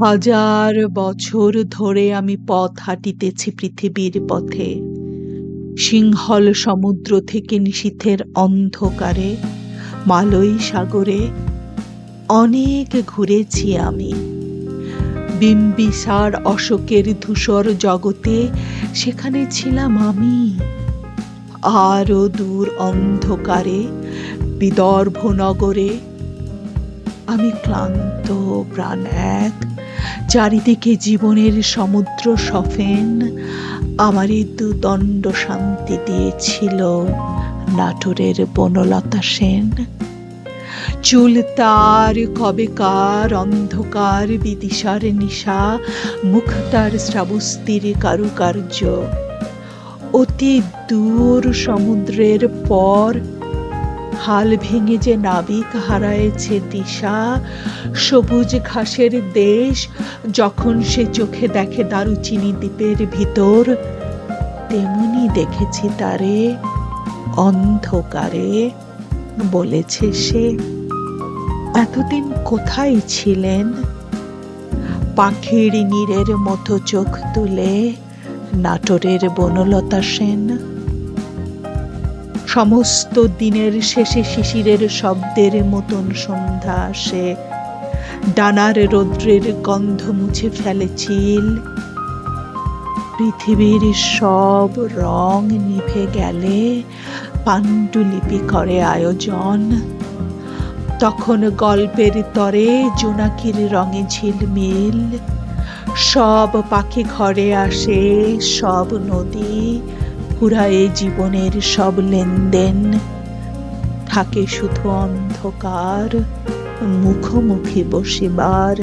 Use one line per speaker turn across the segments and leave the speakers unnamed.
হাজার বছর ধরে আমি পথ হাঁটিতেছি পৃথিবীর পথে, সিংহল সমুদ্র থেকে নিশীথের অন্ধকারে, মালয় সাগরে অনেক ঘুরেছি আমি। বিম্বিসার অশোকের ধূসর জগতে সেখানে ছিলাম আমি। আরো দূর অন্ধকারে বিদর্ভ নগরে আমি ক্লান্ত প্রাণ এক, চারিদিকে জীবনের সমুদ্র সফেন আমারে দুদণ্ড শান্তি দিয়েছিল নাটোরের বনলতা সেন। চুল তার কবেকার অন্ধকার বিদিশার নিশা, মুখ তার শ্রাবস্তির কারুকার্য। অতি দূর সমুদ্রের পর হাল ভেঙে যে নাবিক হারায়েছে দিশা, সবুজ ঘাসের দেশ যখন সে চোখে দেখে দারুচিনি দ্বীপের ভিতর, তেমনি দেখেছি তারে অন্ধকারে। বলেছে সে, এতদিন কোথায় ছিলেন? পাখির নীড়ের মতো চোখ তুলে নাটোরের বনলতা সেন। সমস্ত দিনের শেষে শিশিরের শব্দের মতন সন্ধ্যা আসে, ডানার রৌদ্রের গন্ধ মুছে ফেলে চিল। পৃথিবীর সব রং নিভে গেলে পাণ্ডুলিপি করে আয়োজন। তখন গল্পের তরে জোনাকির রঙে ঝিলমিল, সব পাখি ঘরে আসে, সব নদী ফুরায়ে জীবনের সব লেনদেন। থাকে শুধু অন্ধকার, মুখোমুখি বসিবার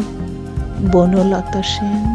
বনলতা সেন।